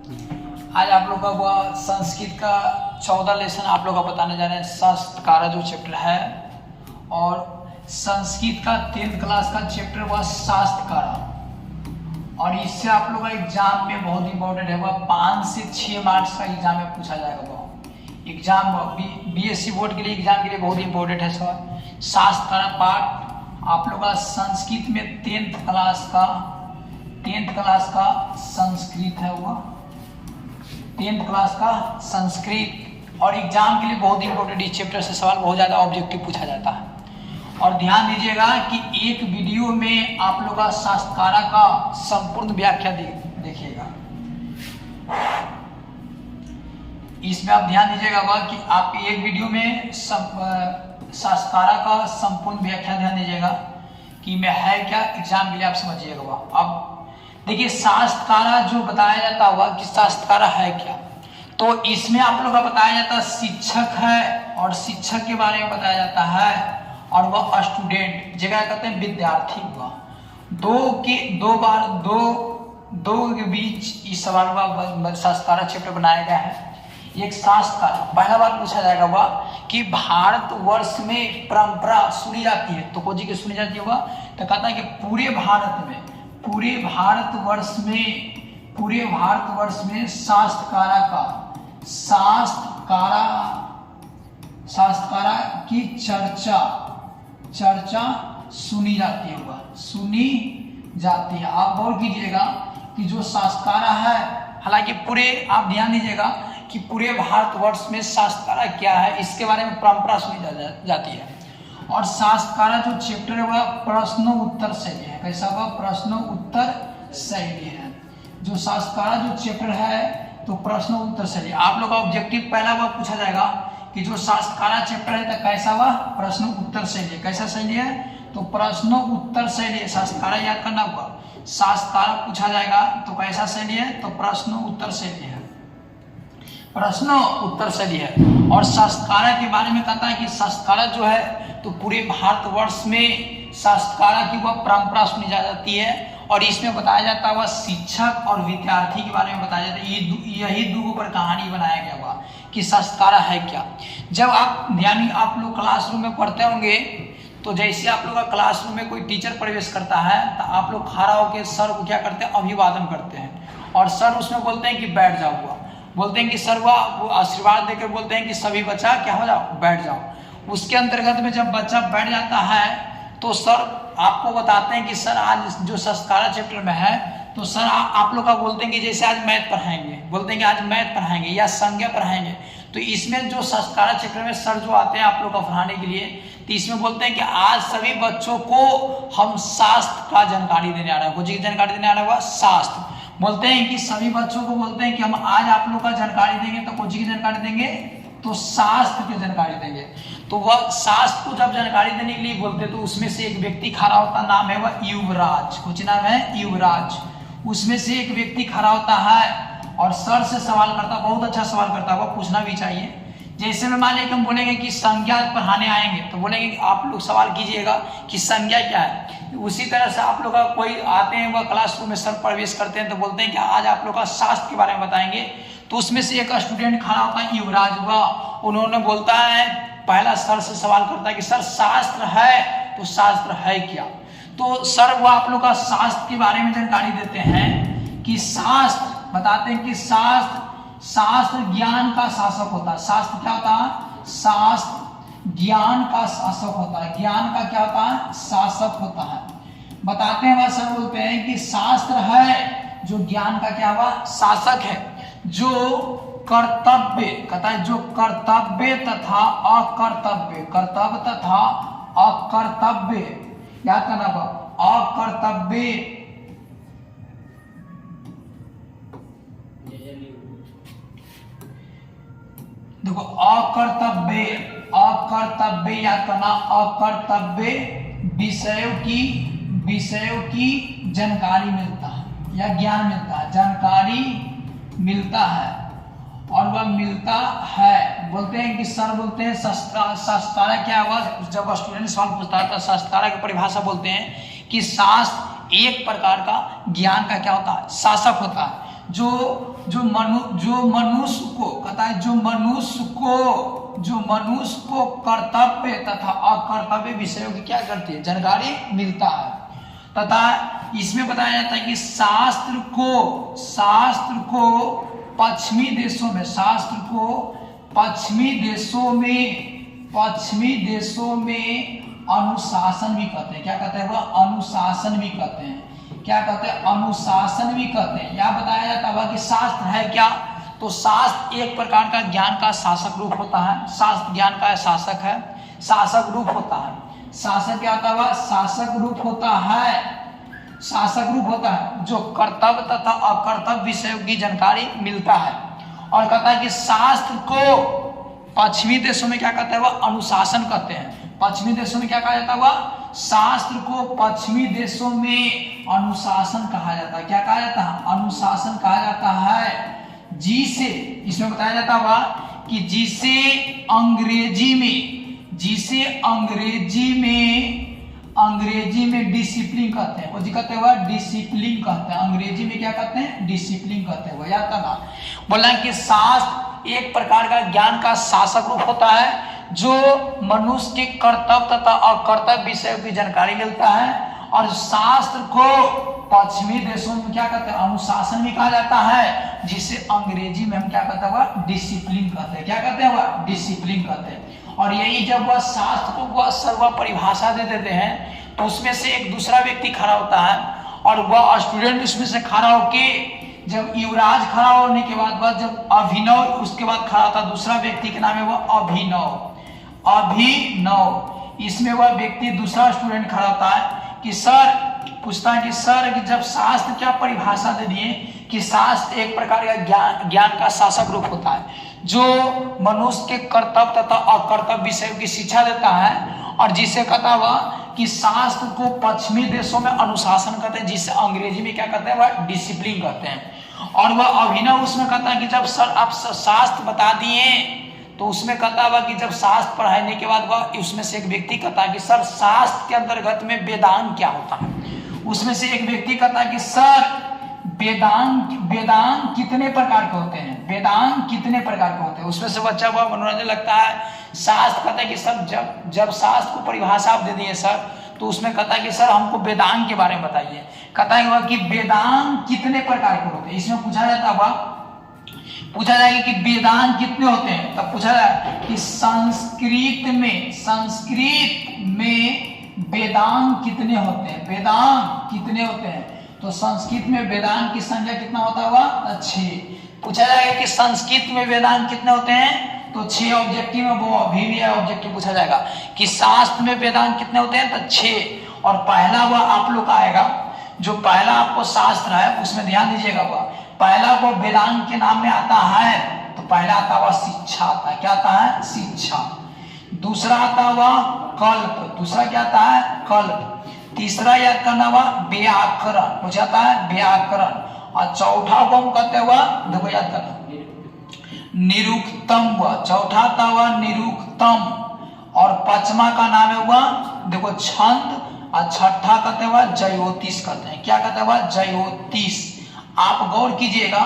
आज आप लोग का वह संस्कृत का 14 लेसन आप लोग का बताने जा रहे हैं। शास्त्रकारा जो चैप्टर है और संस्कृत का 10th क्लास का चैप्टर वह शास्त्रकारा, और इससे आप लोग का एग्जाम में बहुत इंपॉर्टेंट है। वह 5 से 6 मार्क्स का एग्जाम में पूछा जाएगा। वह एग्जाम बीएससी बोर्ड के लिए एग्जाम के लिए बहुत इंपॉर्टेंट है सर। शास्त्रकारा पार्ट आप लोग का संस्कृत में 10th क्लास का संस्कृत है। वह 10th क्लास का संस्कृत, और एग्जाम के लिए बहुत इंपॉर्टेंट। इस चैप्टर से सवाल बहुत ज़्यादा ऑब्जेक्टिव पूछा जाता है। और ध्यान दीजिएगा कि एक वीडियो में आप लोग का शास्त्रकारा का संपूर्ण व्याख्या देखिएगा। इसमें आप ध्यान दीजिएगा वह कि आप एक वीडियो में शास्त्रकारा का संपूर्ण व्याख्या ध्यान दीजिएगा कि मैं है क्या, एग्जाम के लिए आप समझिएगा वह। अब देखिए शास्त्रकारा जो बताया जाता हुआ कि शास्त्रकारा है क्या, तो इसमें आप लोग का बताया जाता है शिक्षक है, और शिक्षक के बारे में बताया जाता है, और वह स्टूडेंट जगह कहते हैं विद्यार्थी हुआ। दो के बीच इस सवाल का शास्त्रकारा चैप्टर बनाया गया है। एक शास्त्रकारा पहला बार पूछा जाएगा वह कि भारतवर्ष में परंपरा सुनी जाती है, तो खोजी की सुनी जाती है वह, तो कहता है कि पूरे भारतवर्ष में शास्त्रकारा की चर्चा सुनी जाती है। वह सुनी जाती है। आप गौर कीजिएगा कि जो शास्त्रकारा है, हालांकि पूरे आप ध्यान दीजिएगा कि पूरे भारतवर्ष में शास्त्रकारा क्या है, इसके बारे में परंपरा सुनी जाती है। और शास्त्रकारा जो चैप्टर है वह प्रश्नोत्तर शैली है। कैसा वह प्रश्नोत्तर शैली है। जो शास्त्रकारा जो चैप्टर है तो प्रश्नोत्तर शैली। आप लोग का ऑब्जेक्टिव पहला वह पूछा जाएगा कि जो शास्त्रकारा चैप्टर है तो कैसा वह प्रश्न उत्तर शैली है। कैसा शैली है, तो प्रश्न उत्तर शैली है। शास्त्रकारा याद करना होगा। शास्त्रकारा पूछा जाएगा तो कैसा शैली है, तो प्रश्न उत्तर शैली है। प्रश्न उत्तर शैली है। और शास्त्रकारा के बारे में कहता है कि शास्त्रकारा जो है तो पूरे भारतवर्ष में शास्त्रकारा की वह परंपरा सुनी जाती है, और इसमें बताया जाता है वह शिक्षक और विद्यार्थी के बारे में बताया जाता है। यही दो पर कहानी बनाया गया हुआ कि शास्त्रकारा है क्या। जब आप लोग क्लासरूम में पढ़ते होंगे, तो जैसे आप लोग का क्लासरूम में कोई टीचर प्रवेश करता है तो आप लोग खड़ा होकर सर को क्या करते हैं, अभिवादन करते हैं, और सर उसमें बोलते हैं कि बैठ जाओ। हुआ बोलते हैं कि सर वो आशीर्वाद देकर बोलते हैं कि सभी बच्चा क्या हो जाओ, बैठ जाओ। उसके अंतर्गत में जब बच्चा बैठ जाता है तो सर आपको बताते हैं कि सर आज जो शास्त्रकारा चैप्टर में है, तो सर आप लोग का बोलते हैं कि जैसे आज मैथ पढ़ाएंगे, बोलते हैं कि आज मैथ पढ़ाएंगे या संज्ञा पढ़ाएंगे। तो इसमें जो शास्त्रकारा चैप्टर में सर जो आते हैं आप लोग का पढ़ाने के लिए, तो इसमें बोलते हैं कि आज सभी बच्चों को हम शास्त्र का जानकारी देने आ रहे हैं। कुछ जानकारी देने आ रहा है शास्त्र। बोलते हैं कि सभी बच्चों को बोलते हैं कि हम आज आप लोग का जानकारी देंगे, तो कुछ की जानकारी देंगे, तो शास्त्र की जानकारी देंगे। तो वह शास्त्र को जब जानकारी देने के लिए बोलते तो उसमें से एक व्यक्ति खड़ा होता, नाम है वह युवराज। कुछ नाम है युवराज। उसमें से एक व्यक्ति खड़ा होता है और सर से सवाल करता, बहुत अच्छा सवाल करता है, वह पूछना भी चाहिए। जैसे में मान लीजिए हम बोलेंगे कि संज्ञा पढ़ाने आएंगे, तो बोलेंगे कि आप लोग सवाल कीजिएगा कि संज्ञा क्या है। उसी तरह से आप लोग का कोई आते हैं वह क्लासरूम में सर प्रवेश करते हैं, तो बोलते हैं कि आज आप लोग का शास्त्र के बारे में बताएंगे। तो उसमें से एक स्टूडेंट खड़ा होता है, युवराज हुआ। उन्होंने बोलता है, पहला सर से सवाल करता है कि सर शास्त्र है, तो शास्त्र है क्या। तो सर वो आप लोग का शास्त्र के बारे में जानकारी देते हैं कि शास्त्र बताते हैं कि शास्त्र ज्ञान का शासक होता है। शास्त्र क्या होता है, शास्त्र ज्ञान का शासक होता है। ज्ञान का क्या होता है, शासक होता है। बताते हैं वह सर बोलते हैं कि शास्त्र है जो ज्ञान का क्या हुआ, शासक है, जो कर्तव्य कहता है, जो कर्तव्य तथा अकर्तव्य, कर्तव्य तथा अकर्तव्य, याद करना होगा, अकर्तव्य देखो अकर्तव्य याद करना, अकर्तव्य विषयों की जानकारी मिलता है या ज्ञान मिलता है, जानकारी मिलता है, और वह मिलता है। बोलते हैं कि सर बोलते हैं शास्त्रकारा क्या हुआ। जब स्टूडेंट सवाल पूछता है तो शास्त्रकारा की परिभाषा बोलते हैं कि शास्त्र एक प्रकार का ज्ञान का क्या होता है, शासक होता है। जो मनुष्य को कहता है, जो मनुष्य को कर्तव्य तथा अकर्तव्य विषयों की क्या करती है, जानकारी मिलता है। तथा इसमें बताया जाता है कि शास्त्र को पश्चिमी देशों में अनुशासन भी कहते हैं। क्या कहते हैं? वह अनुशासन भी कहते हैं। क्या कहते हैं? अनुशासन भी कहते हैं। यहाँ बताया जाता है कि शास्त्र है क्या, तो शास्त्र एक प्रकार का ज्ञान का शासक रूप होता है। शास्त्र ज्ञान का शासक है, शासक रूप होता है। शासक क्या होता है? शासक रूप होता है जो कर्तव्य तथा अकर्तव्य विषयों की जानकारी मिलता है। और कहता है कि शास्त्र को पश्चिमी देशों में क्या कहते हैं? वह अनुशासन कहते हैं। पश्चिमी देशों में क्या कहा जाता है? शास्त्र को पश्चिमी देशों में अनुशासन कहा जाता है। क्या कहा जाता है? अनुशासन कहा जाता है। जिसे इसमें बताया जाता हुआ कि जिसे अंग्रेजी में डिसिप्लिन कहते हैं। वो जी कहते हुआ डिसिप्लिन कहते हैं। अंग्रेजी में क्या कहते हैं? डिसिप्लिन कहते हैं। याद करना, बोला कि शास्त्र एक प्रकार का ज्ञान का शासक रूप होता है जो मनुष्य के कर्तव्य तथा अकर्तव्य विषयों की जानकारी मिलता है। और शास्त्र को पश्चिमी देशों में क्या कहते हैं? अनुशासन भी कहा जाता है, जिसे अंग्रेजी में हम क्या कहते हैं? डिसिप्लिन कहते हैं। क्या कहते हैं? डिसिप्लिन कहते हैं। और यही जब वह शास्त्र को वह सर्व परिभाषा दे देते हैं तो उसमें से एक दूसरा व्यक्ति खड़ा होता है और वह स्टूडेंट उसमें से खड़ा होके, जब युवराज खड़ा होने के बाद वह जब अभिनव उसके बाद खड़ा होता है, दूसरा व्यक्ति के नाम है वह अभिनव। इसमें वह व्यक्ति दूसरा स्टूडेंट खड़ा होता है कि सर, पूछता है कि सर कि जब शास्त्र क्या परिभाषा दे दिए कि शास्त्र एक प्रकार का ज्ञान का शासक रूप होता है जो मनुष्य के कर्तव्य तथा अकर्तव्य विषयों की शिक्षा देता है, और जिसे कहता हुआ कि शास्त्र को पश्चिमी देशों में अनुशासन कहते हैं, जिसे अंग्रेजी में क्या कहते हैं? वह डिसिप्लिन कहते हैं। और वह अभिनव उसमें कहता है कि जब सर आप शास्त्र बता दिए, तो उसमें कहता हुआ कि जब शास्त्र पढ़ाने के बाद वह उसमें से एक व्यक्ति कहता है कि सर शास्त्र के अंतर्गत में वेदांत क्या होता है। उसमें से एक व्यक्ति कहता है कि सर वेदांत कितने प्रकार के होते हैं? वेदांत कितने प्रकार के होते हैं? उसमें से बच्चा हुआ मनोरंजन लगता है। शास्त्र कहता है कि सर जब शास्त्र को परिभाषा आप दे दिए सर, तो उसमें कहता है कि सर हमको वेदांत के बारे में बताइए। कहता है कि वेदांत कितने प्रकार के होते हैं। इसमें पूछा जाएगा कि वेदांत कितने होते हैं, तब पूछा जाए कि संस्कृत में वेदांत कितने होते हैं। वेदांत कितने होते हैं, तो संस्कृत में वेदांत की संख्या कितना होता होगा? 6। पूछा जाएगा कि संस्कृत में वेदांत कितने होते हैं, तो 6 ऑब्जेक्टिव में वो अभी भी ऑब्जेक्टिव पूछा जाएगा कि शास्त्र में वेदांत कितने होते हैं, तो 6। और पहला वह आप लोग का आएगा, जो पहला आपको शास्त्र है उसमें ध्यान दीजिएगा, वह पहला वो वेदांत के नाम में आता है, तो पहला आता हुआ शिक्षा आता है। क्या आता है? शिक्षा। दूसरा आता हुआ कल्प। दूसरा क्या आता है? कल्प। तीसरा याद करना हुआ व्याकरण। कुछ आता है? व्याकरण। और चौथा को हम कहते हुआ, देखो याद करना, निरुक्तम हुआ। चौथा आता हुआ निरुक्तम। और पांचवा का नाम है हुआ, देखो, छंद। और छठा कहते हुआ ज्योतिष कहते हैं। क्या कहते हुआ? ज्योतिष। आप गौर कीजिएगा,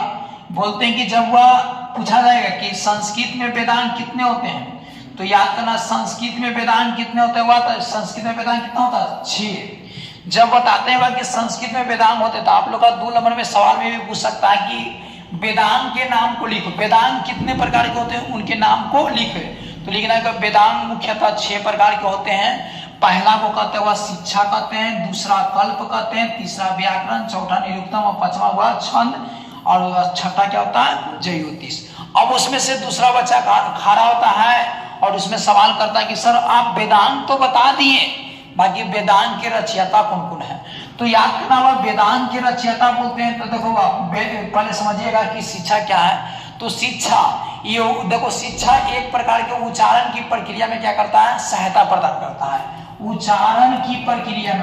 बोलते हैं कि जब वह पूछा जाएगा कि संस्कृत में वेदांत कितने होते हैं, तो याद करना संस्कृत में वेदांत कितने होते हैं, तो संस्कृत में वेदांत कितना होता है? 6। जब बताते हैं कि संस्कृत में वेदांत होते, तो आप लोग का 2 नंबर में सवाल में भी पूछ सकता है कि वेदांत के नाम को लिखो। वेदांत कितने प्रकार के होते हैं, उनके नाम को लिखे। तो लिखना है कि वेदांत मुख्यतः 6 प्रकार के होते हैं। पहला को कहते हुआ शिक्षा कहते हैं, दूसरा कल्प कहते हैं, तीसरा व्याकरण, चौथा निरुक्तम और पांचवा हुआ छंद, और छठा क्या होता है? ज्योतिष। अब उसमें से दूसरा बच्चा खड़ा होता है और उसमें सवाल करता है कि सर आप वेदांत तो बता दिए, बाकी वेदांत के रचयिता कौन कौन है। तो याद करना हुआ वेदांत के रचयिता बोलते हैं, तो देखो पहले समझिएगा कि शिक्षा क्या है। तो शिक्षा, ये देखो, शिक्षा एक प्रकार के उच्चारण की प्रक्रिया में क्या करता है? सहायता प्रदान करता है। उच्चारण की प्रक्रिया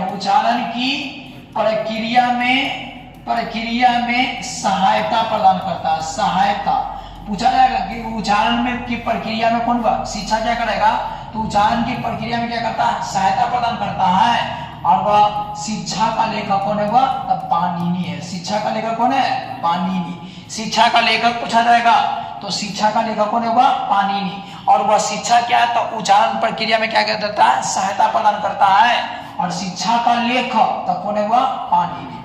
में सहायता प्रदान करता है। सहायता पूछा जाएगा कि उच्चारण में की प्रक्रिया में कौन हुआ? शिक्षा क्या करेगा? तो उच्चारण की प्रक्रिया में क्या करता है? सहायता प्रदान करता है। और वह शिक्षा का लेखक कौन है? वह पाणिनि है। शिक्षा का लेखक कौन है? पाणिनि। शिक्षा का लेखक पूछा जाएगा तो शिक्षा का लेखक कौन होगा? पाणिनि। और वह शिक्षा क्या है? तो उच्चारण प्रक्रिया में क्या करता है? सहायता प्रदान करता है। और शिक्षा का लेखक तो कौन होगा? पाणिनि।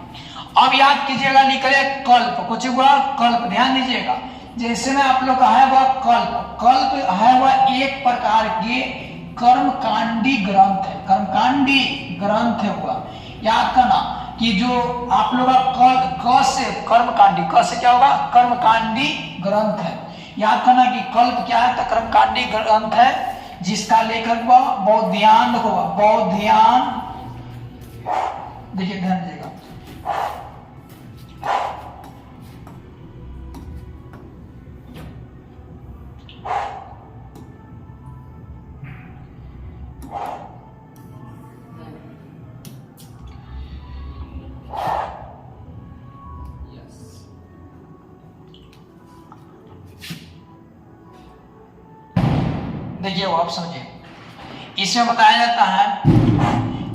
अब याद कीजिएगा, निकले कल्प, कुछ हुआ कल्प, ध्यान दीजिएगा। जैसे में आप लोग का है वह कल्प, कल्प है वह एक प्रकार के कर्मकांडी ग्रंथ है, कर्मकांडी ग्रंथ हुआ। याद करना कि जो आप लोग क से कर्मकांडी, क से क्या होगा? कर्मकांडी ग्रंथ है। याद करना कि कल्प क्या है? तो कर्मकांडी ग्रंथ है जिसका लेखक हुआ बौद्धियान हुआ, बौद्धियान। देखिए ध्यान दीजिएगा, देखिए वो आप समझिए। इसमें बताया जाता है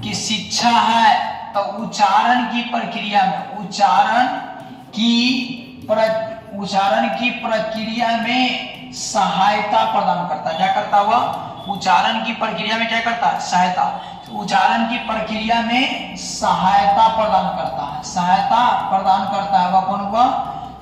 कि शिक्षा है तो उच्चारण की प्रक्रिया में, उच्चारण की प्रक्रिया में सहायता प्रदान करता है। क्या करता हुआ? उच्चारण की प्रक्रिया में क्या करता है? सहायता। उच्चारण की प्रक्रिया में सहायता प्रदान करता है, सहायता प्रदान करता है। वह कौन हुआ?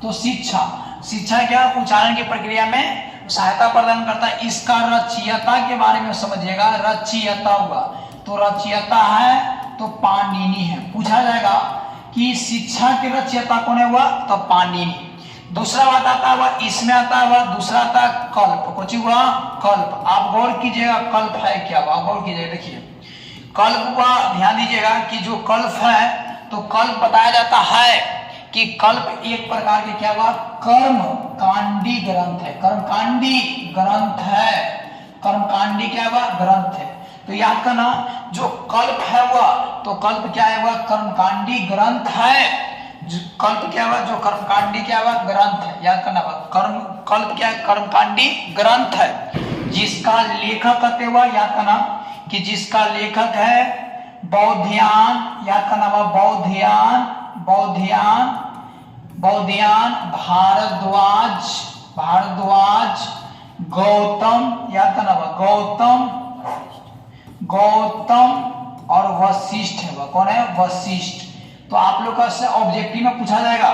तो शिक्षा। शिक्षा क्या? उच्चारण की प्रक्रिया में सहायता प्रदान करता है। इसका रचयिता के बारे में समझिएगा, रचयिता हुआ तो रचयिता है तो पाणिनि है। पूछा जाएगा कि शिक्षा के रचयिता कौन हुआ? तो पाणिनि। दूसरा बात आता हुआ, इसमें आता हुआ दूसरा आता कल्प, कुछ हुआ कल्प। आप गौर कीजिएगा कल्प है क्या? आप गौर कीजिएगा, देखिए कल्प का ध्यान दीजिएगा कि जो कल्प है तो कल्प बताया जाता है कि कल्प एक प्रकार के क्या हुआ? कर्मकांडी ग्रंथ है, कर्मकांडी ग्रंथ है, कर्मकांडी क्या हुआ? ग्रंथ है। तो याद करना जो कल्प है वह, तो कल्प क्या है? वह कर्मकांडी ग्रंथ है। कल्प क्या हुआ? जो कर्मकांडी क्या हुआ? ग्रंथ है। याद करना कल्प क्या है? कर्मकांडी ग्रंथ है जिसका लेखक कहते हुआ, याद करना कि जिसका लेखक है बौद्धियान। याद करना बौद्धियान, बौद्धियान, बौद्धियान भारद्वाज, भारद्वाज गौतम। याद करना गौतम, गौतम और वशिष्ठ है। वह कौन है? वशिष्ठ। तो आप लोग का ऑब्जेक्टिव में पूछा जाएगा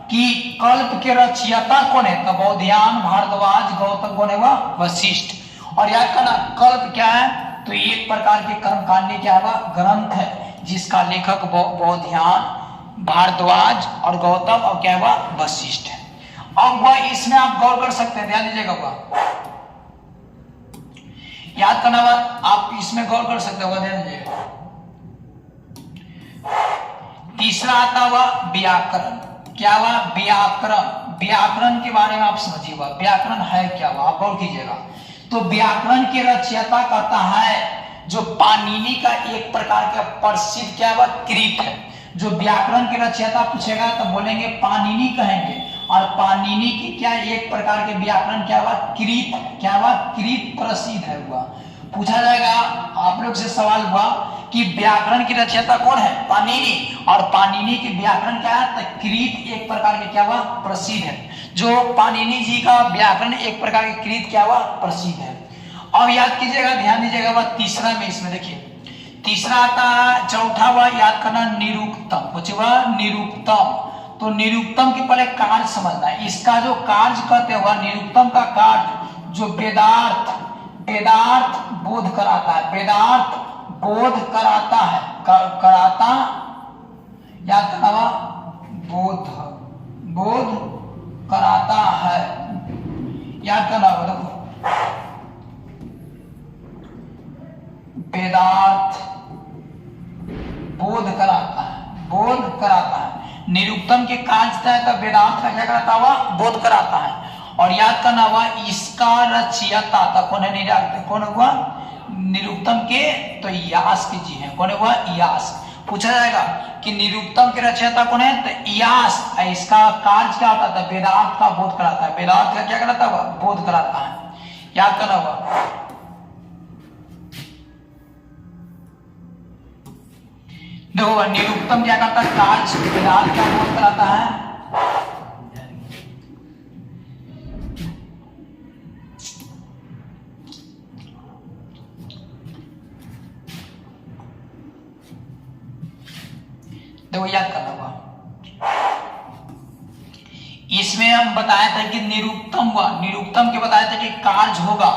कि कल्प के रचयिता कौन है? तो बौद्धियान, भारद्वाज, गौतम कौन है? वह वशिष्ठ। और याद करना कल्प क्या है? तो एक प्रकार के कर्मकांडी क्या है? ग्रंथ है जिसका लेखक बौद्धियान, भारद्वाज और गौतम और क्या हुआ? वशिष्ठ है। अब वह इसमें आप गौर कर सकते हैं, ध्यान दीजिएगा, वह याद करना बात आप इसमें गौर कर सकते हो, ध्यान दीजिएगा। तीसरा आता हुआ व्याकरण। क्या हुआ? व्याकरण। व्याकरण के बारे में आप समझिए, वह व्याकरण है क्या? हुआ आप गौर कीजिएगा। तो व्याकरण के रचयिता कहता है जो पाणिनि का एक प्रकार का प्रसिद्ध क्या हुआ? कृत है। जो व्याकरण के रचयिता पूछेगा तो बोलेंगे पाणिनि कहेंगे। और पाणिनि की क्या एक प्रकार के व्याकरण क्या हुआ? कृत, क्या हुआ? कृत प्रसिद्ध है हुआ। पूछा जाएगा आप लोग से सवाल हुआ कि व्याकरण की रचयिता कौन है? पाणिनि। और पाणिनि की व्याकरण क्या है? तो कृत एक प्रकार के क्या हुआ? प्रसिद्ध है। जो पाणिनि जी का व्याकरण एक प्रकार के कृत क्या हुआ? प्रसिद्ध है। अब याद कीजिएगा, ध्यान दीजिएगा, वह तीसरा में इसमें देखिए तीसरा आता है, चौथा हुआ याद करना निरुक्तम। कुछ हुआ निरुक्तम। तो निरुक्तम के पहले कार्य समझना है। इसका जो कार्य कहते हुआ निरुक्तम का कार्य जो वेदार्थ, वेदार्थ बोध कराता है, वेदार्थ बोध कराता है, कराता याद करना बोध, बोध कराता है। याद करना देखो वेदार्थ बोध कराता है, बोध कराता है। निरुक्तम के कार्य तहत वेदांत का क्या कराता हुआ? बोध कराता है। और याद करना हुआ इसका रचयिता था कौन है? कौन हुआ? निरुक्तम के तो यास के जी हैं। कौन हुआ? यास। पूछा जाएगा कि निरुक्तम के रचयिता कौन है? तो यास। इसका कार्य क्या होता था? वेदांत का बोध कराता है। वेदांत का क्या कराता हुआ? बोध कराता है। याद करना हुआ देखो निरुक्तम क्या करता है? कार्य वेदांत का बोध कराता है। देखो याद करना हुआ, इसमें हम बताया था कि निरुक्तम हुआ, निरुक्तम के बताया था कि कार्य होगा,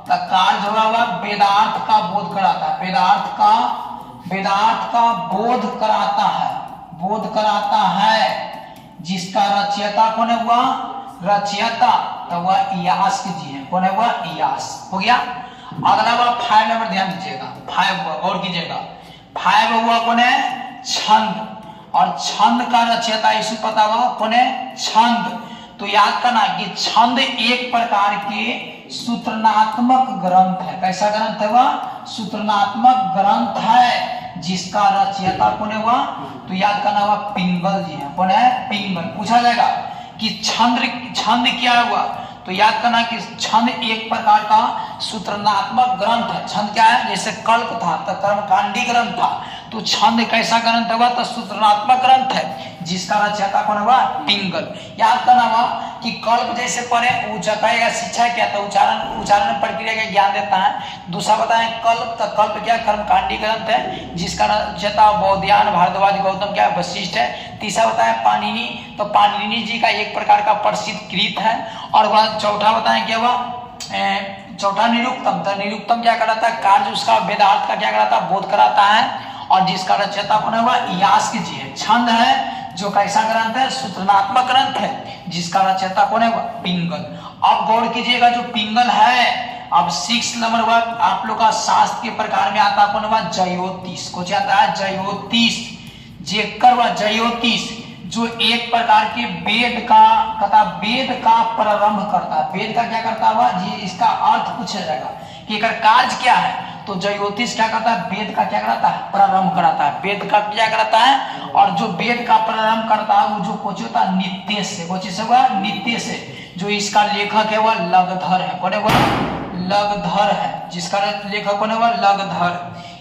तो कार्य होगा वेदार्थ का बोध कराता है, वेदार्थ का बोध कराता है, बोध कराता है, जिसका रचयिता कौन है हुआ, रचयिता तो वह इयास जी है, कौन है वह इयास। हो गया। अगला हुआ 5 नंबर, ध्यान दीजिएगा 5 हुआ, और कीजिएगा 5 हुआ कौन है, छंद, और छंद का रचयिता इसे पता हुआ कौन है, छंद। तो याद करना कि छंद एक प्रकार के सूत्रनात्मक ग्रंथ है, कैसा ग्रंथ है वह, सूत्रनात्मक ग्रंथ है, जिसका रचयिता कौन है वह, तो याद करना हुआ पिंगल जी है, कौन है, पिंगल। पूछा जाएगा कि छंद क्या हुआ, तो याद करना कि छंद एक प्रकार का सूत्रनात्मक ग्रंथ है। छंद क्या है, जैसे कल्प था तो कर्मकांडी ग्रंथ था, तो छंद कैसा ग्रंथ हुआ, तो सूत्रनात्मक ग्रंथ है, जिसका रचयिता कौन हुआ, पिंगल। याद करना हुआ कि कल्प जैसे पढ़े कहेगा शिक्षा क्या, तो उच्चारण प्रक्रिया का ज्ञान देता है। दूसरा बताएं कल्प, तो कल्प क्या, कर्मकांडी ग्रंथ है, जिसका रचयिता बौद्धायन, भारद्वाज, गौतम क्या, वशिष्ठ है। तीसरा बताएं पाणिनि, तो पाणिनि जी का एक प्रकार का प्रसिद्ध कृत है। और वह चौथा बताएं क्या हुआ, चौथा निरुक्तम, तो निरुक्तम क्या कराता है, कार्य उसका वेदार्थ का क्या कराता है, बोध कराता है, और जिसका रचयिता कौन है वह यास्क जी है। छंद है जो कैसा ग्रंथ है, सूत्रनात्मक ग्रंथ है, जिसका रचयिता कौन है वह पिंगल। अब गौर कीजिएगा जो पिंगल है, अब 6 नंबर वह आप लोग का शास्त्र के प्रकार में आता कौन हुआ, ज्योतिष। कुछ आता है ज्योतिष, जेकर वह ज्योतिष जो एक प्रकार के वेद का प्रारंभ करता है, वेद का क्या करता हुआ जी, इसका अर्थ पूछा जाएगा कि एक कार्य क्या है, तो ज्योतिष क्या करता है, वेद का क्या कराता है, प्रारंभ कराता है, वेद का क्या कराता है। और जो वेद का प्रारंभ करता है वो जो कुछ होता है नित्य से, कुछ से हुआ नित्य से। जो इसका लेखक है वह लगधर है, कौन है वह, लगधर है, जिसका लेखक कौन है वह, लगधर।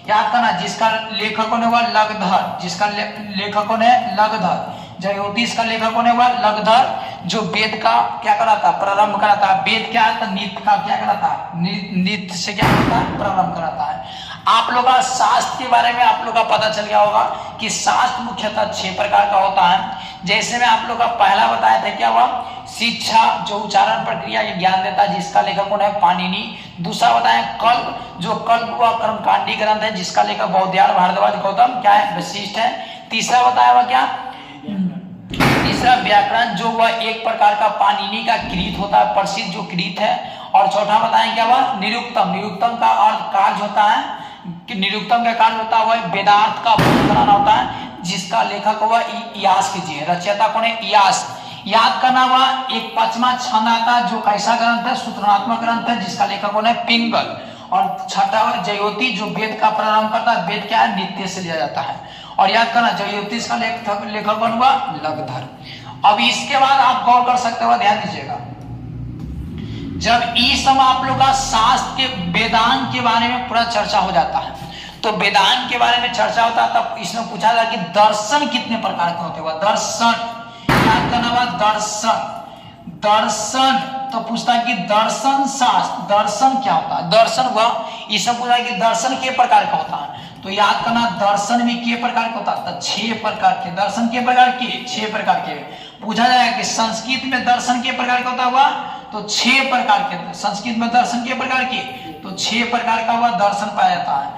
याद करना, जिसका लेखक कौन है वह, लगधर, जिसका लेखक कौन है, लगधर। ज्योतिष का लेखक कौन है वह, लगधर, जो वेद का क्या कराता, प्रारंभ कराता है। वेद क्या है, तो नित्य का क्या कराता है, नित्य से क्या करता है, प्रारंभ कराता है। आप लोग का शास्त्र के बारे में आप लोग का पता चल गया होगा कि शास्त्र मुख्यतः 6 प्रकार का होता है। जैसे मैं आप लोग का पहला बताया था क्या हुआ, शिक्षा जो उच्चारण प्रक्रिया के ज्ञान देता है, जिसका लेखक कौन है, पाणिनि। दूसरा बताया कल्प, जो कल्प हुआ कर्मकांडी ग्रंथ है, जिसका लेखक बौद्धायन, भारद्वाज, गौतम क्या है, वशिष्ठ है। तीसरा बताया हुआ क्या, तीसरा व्याकरण, जो वह एक प्रकार का पाणिनि का कृत होता है, प्रसिद्ध जो कृत है। और चौथा बताएं क्या हुआ, निरुक्तम, निरुक्तम का अर्थ कार्य होता है, कि निरुक्तम का कार्य होता है वेदार्थ का बोध कराना होता है, जिसका लेखक हुआ इयास कीजिए, रचयिता कौन है, इयास। याद करना हुआ एक 5वां छंद आता है, जो कैसा ग्रंथ है, सूत्रनात्मक ग्रंथ है, जिसका लेखक कौन है, पिंगल। और छठा ज्योतिष, जो वेद का प्रारंभ करता है, वेद क्या है, नित्य से लिया जाता है। और याद करना ज्योतिष का लेखक कौन हुआ, लगधर। अब इसके बाद आप गौर कर सकते हो, ध्यान दीजिएगा, जब इस समय आप लोग का शास्त्र के वेदांत के बारे में पूरा चर्चा हो जाता है, तो वेदांत के बारे में चर्चा होता है, तब इसमें पूछा जाता है कि दर्शन कितने प्रकार के होते हुआ, दर्शन याद करना हुआ, दर्शन, दर्शन तो पूछता है कि दर्शन शास्त्र, दर्शन क्या होता है, दर्शन हुआ, इसमें पूछा है कि दर्शन के प्रकार का होता है, तो याद करना दर्शन भी के प्रकार का होता है, 6 प्रकार के दर्शन, के प्रकार के 6 प्रकार के। पूछा जाएगा कि संस्कृत में दर्शन के प्रकार का होता हुआ, तो 6 प्रकार के, संस्कृत में दर्शन के प्रकार के, तो 6 प्रकार का हुआ दर्शन पाया जाता है।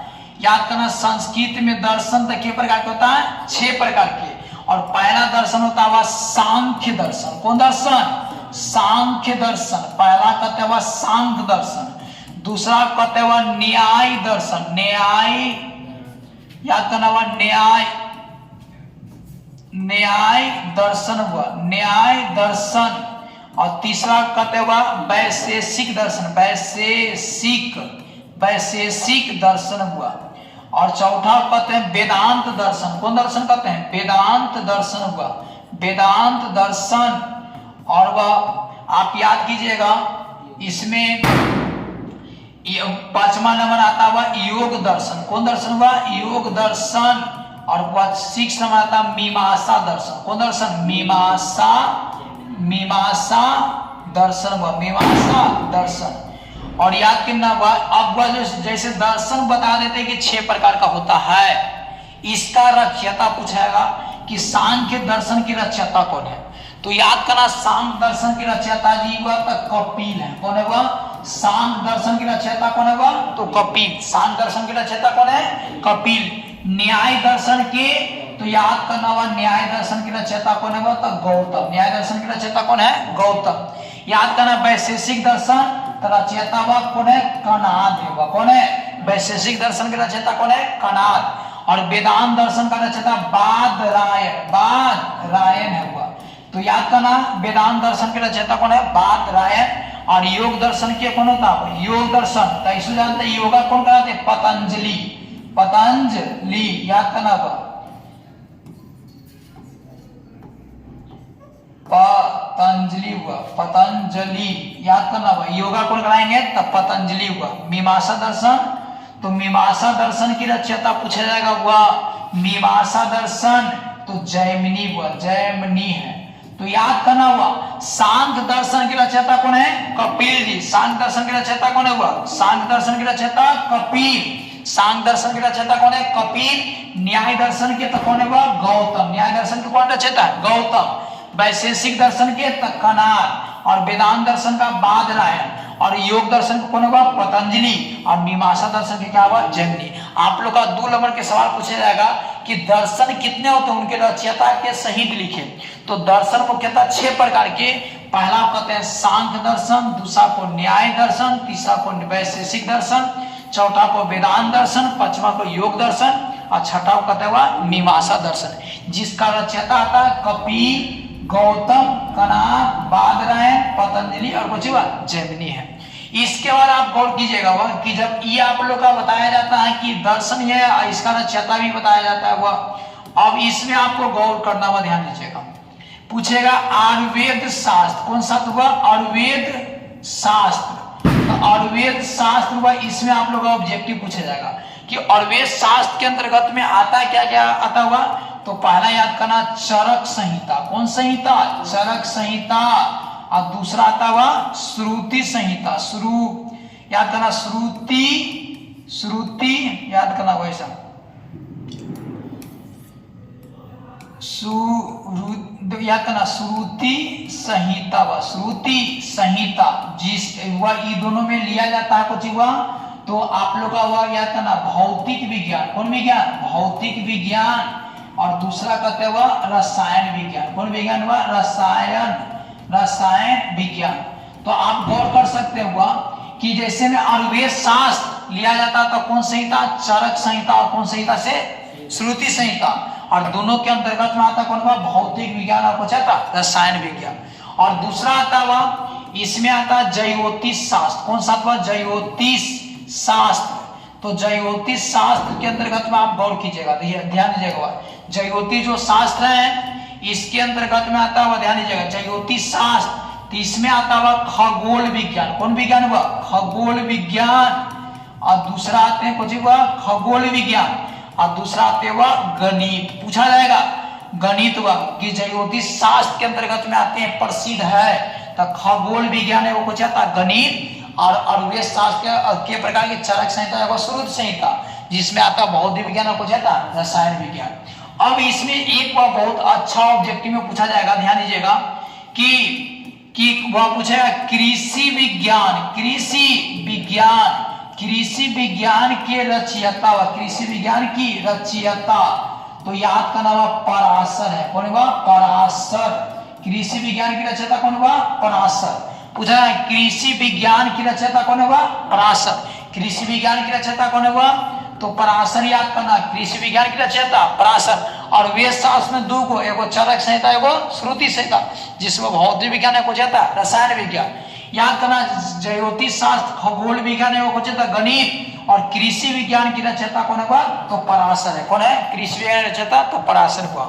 याद करना संस्कृत में दर्शन के प्रकार का होता है, 6 प्रकार के। और पहला दर्शन होता हुआ सांख्य दर्शन, कौन दर्शन, सांख्य दर्शन, पहला कहते हुआ सांख्य दर्शन। दूसरा कहते हुआ न्याय दर्शन, न्याय, याद करना हुआ न्याय, न्याय दर्शन हुआ, न्याय दर्शन। और तीसरा कहते हुआ वैशेषिक दर्शन, वैशेषिक, वैशेषिक दर्शन हुआ। और चौथा कहते हैं वेदांत दर्शन, कौन दर्शन कहते हैं, वेदांत दर्शन हुआ, वेदांत दर्शन। और वह आप याद कीजिएगा, इसमें 5वां नंबर आता हुआ योग दर्शन, कौन दर्शन हुआ, योग दर्शन। और वह 6 नंबर आता मीमांसा दर्शन, कौन दर्शन, मीमांसा, मीमांसा दर्शन हुआ, मीमांसा दर्शन। और याद करना हुआ, अब वह जैसे दर्शन बता देते कि 6 प्रकार का होता है, इसका रचयिता पूछेगा कि सांख्य दर्शन के रचयिता कौन है। तो याद करना, सांख्य दर्शन के रचयिता जी हुआ तो कपिल है। कौन है वह? सांख्य दर्शन के रचयिता कौन है वह? तो कपिल। सांख्य दर्शन के रचयिता कौन है? कपिल। न्याय दर्शन के, तो याद करना हुआ न्याय दर्शन के रचयिता कौन है वह? तो गौतम। न्याय दर्शन के रचयिता कौन है? गौतम। याद करना, वैशेषिक दर्शन तो रचयिता वह कौन है? कणाद है। वह कौन है? वैशेषिक दर्शन के रचयिता कौन है? कणाद। और वेदांत दर्शन का रचयिता बादरायण। बादरायण है वह। तो याद करना, वेदांत दर्शन के रचयिता कौन है? बादरायण। और योग दर्शन के कौन होता है? योग दर्शन तो इसको जानते हैं, योगा कौन कराते? पतंजलि। पतंजलि याद करना वह, पतंजलि हुआ। पतंजलि याद करना हुआ। योगा कौन कराएंगे? तब पतंजलि हुआ। मीमांसा दर्शन, तो मीमांसा दर्शन की रचयिता पूछा जाएगा हुआ मीमांसा दर्शन, तो जैमिनी हुआ। जैमिनी है। तो याद करना हुआ, सांख्य दर्शन की रचयिता कौन है? कपिल जी। सांख्य दर्शन की रचयिता कौन है हुआ? सांख्य दर्शन की रचयिता कपिल। सांख्य दर्शन की रचयिता कौन है? कपिल। न्याय दर्शन के तो कौन है वह? गौतम। न्याय दर्शन के कौन रचयिता? गौतम। वैशेषिक दर्शन के कणाद। और वेदांत दर्शन का बादरायण। और योग दर्शन को कौन होगा? पतंजलि। और मीमांसा दर्शन के क्या हुआ? जैमिनी। आप लोग का 2 नंबर के सवाल पूछा जाएगा कि दर्शन कितने होते हैं, उनके रचयिता के सहित लिखे। तो दर्शन मुख्यतः 6 प्रकार के। पहला कहते हैं सांख्य दर्शन, दूसरा को न्याय दर्शन, तीसरा को वैशेषिक दर्शन, चौथा को वेदांत दर्शन, पांचवा को योग दर्शन, और छठा को कहते हुआ मीमांसा दर्शन। जिसका रचयिता आता है कपिल, गौतम, कणाद, बादरायण, पतंजलि और कुछ जैमिनी है। इसके बाद आप गौर कीजिएगा वह कि जब ये आप लोग का बताया जाता है कि दर्शन ये है, इसका रचयिता भी बताया जाता है वह। अब इसमें आपको गौर करना हुआ, ध्यान दीजिएगा। पूछेगा आयुर्वेद शास्त्र, कौन सा हुआ? आयुर्वेद शास्त्र। तो आयुर्वेद शास्त्र हुआ, इसमें आप लोग का ऑब्जेक्टिव पूछा जाएगा कि आयुर्वेद शास्त्र के अंतर्गत में आता क्या क्या आता हुआ। तो पहला याद करना, चरक संहिता। कौन संहिता? चरक संहिता। और दूसरा आता हुआ श्रुति संहिता। याद करना, श्रुति याद करना वैसा, याद करना श्रुति संहिता व श्रुति संहिता। जिस वह ये दोनों में लिया जाता है कुछ हुआ। तो आप लोग का हुआ याद करना भौतिक विज्ञान। कौन विज्ञान? भौतिक विज्ञान। और दूसरा कहते हुआ रसायन विज्ञान। कौन विज्ञान हुआ? रसायन विज्ञान। तो आप गौर कर सकते हुआ कि जैसे में आयुर्वेद शास्त्र लिया जाता तो कौन संहिता? चरक संहिता। और कौन संहिता से? श्रुति संहिता। और दोनों के अंतर्गत में आता कौन हुआ? भौतिक विज्ञान। और कुछ आता रसायन विज्ञान। और दूसरा आता हुआ इसमें आता ज्योतिष शास्त्र। कौन सा हुआ? ज्योतिष शास्त्र। तो ज्योतिष शास्त्र के अंतर्गत में आप गौर कीजिएगा, ध्यान दीजिएगा। ज्योतिष जो शास्त्र है इसके अंतर्गत में आता हुआ, ध्यान दीजिएगा, ज्योतिष शास्त्र। तो इसमें आता हुआ खगोल विज्ञान। कौन विज्ञान हुआ? खगोल विज्ञान। और दूसरा आते हैं कुछ हुआ खगोल विज्ञान। और दूसरा आते हुआ गणित। पूछा जाएगा गणित हुआ कि ज्योतिष शास्त्र के अंतर्गत में आते हैं, प्रसिद्ध है। तो खगोल विज्ञान है वो कुछ आता गणित। और आयुर्वेद शास्त्र के प्रकार की चरक संहिता है वो श्रुति संहिता, जिसमें आता भौतिक विज्ञान और कुछ आता रसायन विज्ञान। अब इसमें एक बहुत अच्छा ऑब्जेक्टिव में पूछा जाएगा, ध्यान दीजिएगा कि वह पूछेगा कृषि विज्ञान। कृषि विज्ञान के रचयिता व कृषि विज्ञान की रचयिता। तो याद करना हुआ पराशर है। कौन हुआ? पराशर। कृषि विज्ञान की रचयिता कौन हुआ? पराशर। पूछा है कृषि विज्ञान की रचयिता कौन हुआ? पराशर। कृषि विज्ञान की रचयिता कौन हुआ? तो पराशर। याद करना कृषि विज्ञान की रचयिता पराशर। और वेद शास्त्र में 2 को, एगो चरक संहिता, एगो श्रुति संहिता, जिसमें भौतिक विज्ञान है कुछ आता रसायन विज्ञान। याद करना ज्योतिष शास्त्र, खगोल विज्ञान है वो कुछ आता गणित। और कृषि विज्ञान की रचयिता कौन हुआ? तो पराशर है। कौन है? कृषि विज्ञान रचयिता तो पराशर हुआ।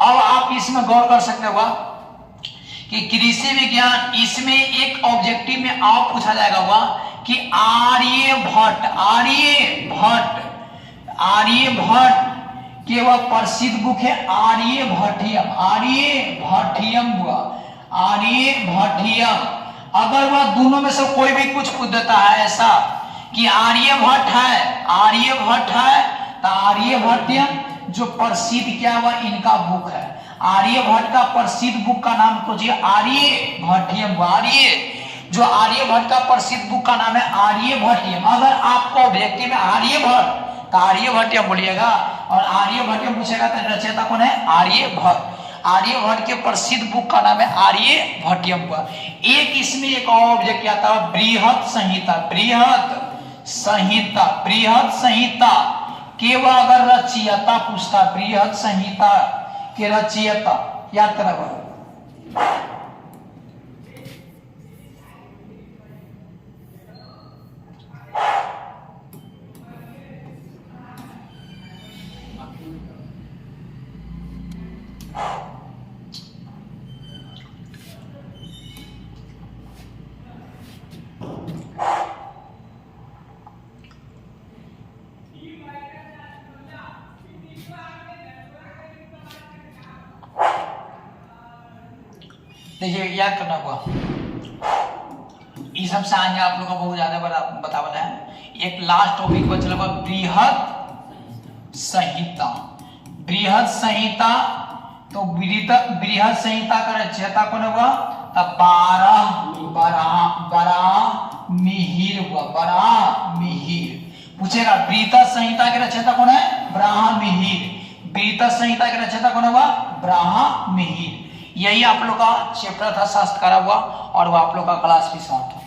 अब आप इसमें गौर कर सकते हुआ कि कृषि विज्ञान, इसमें एक ऑब्जेक्टिव में आप पूछा जाएगा हुआ कि आर्यभट्ट के वह प्रसिद्ध बुक है आर्यभट्टियम। हुआ आर्यभट्टियम। अगर वह दोनों में से कोई भी कुछ पूछ देता है ऐसा कि आर्यभट्ट है तो आर्यभट्टियम, जो प्रसिद्ध क्या हुआ इनका बुक है। आर्यभट्ट का प्रसिद्ध बुक का नाम सोचिए आर्यभट्टियम। जो आर्यभट्ट का प्रसिद्ध बुक का नाम है आर्यभट्टियम। अगर आपको ऑब्जेक्टिव में आर्यभट्ट तो आर्यभट्टियम बोलिएगा, और आर्यभट्टियम पूछेगा तो रचयिता कौन है? आर्यभट्ट। आर्यभट्ट के प्रसिद्ध बुक का नाम है आर्यभट्टियम का। एक इसमें एक और ऑब्जेक्ट आता है बृहत संहिता। बृहत संहिता के वह अगर रचयिता पूछता, बृहत संहिता के रचयिता याद करा। देखिए याद करना होगा, इस सबसे आगे आप लोग को बहुत ज्यादा बतावना है। एक लास्ट टॉपिक बचल होगा बृहत संहिता। बृहत संहिता तो बृहत संहिता का रचयिता कौन होगा? बराहमिहिर हुआ। बराहमिहिर पूछेगा बृहत संहिता के रचयिता कौन है? बराहमिहिर। बृहत संहिता के रचयिता कौन होगा? बराहमिहिर। यही आप लोग का चैप्टर था शास्त्रकार हुआ, और वो आप लोग का क्लास भी समाप्त हुआ।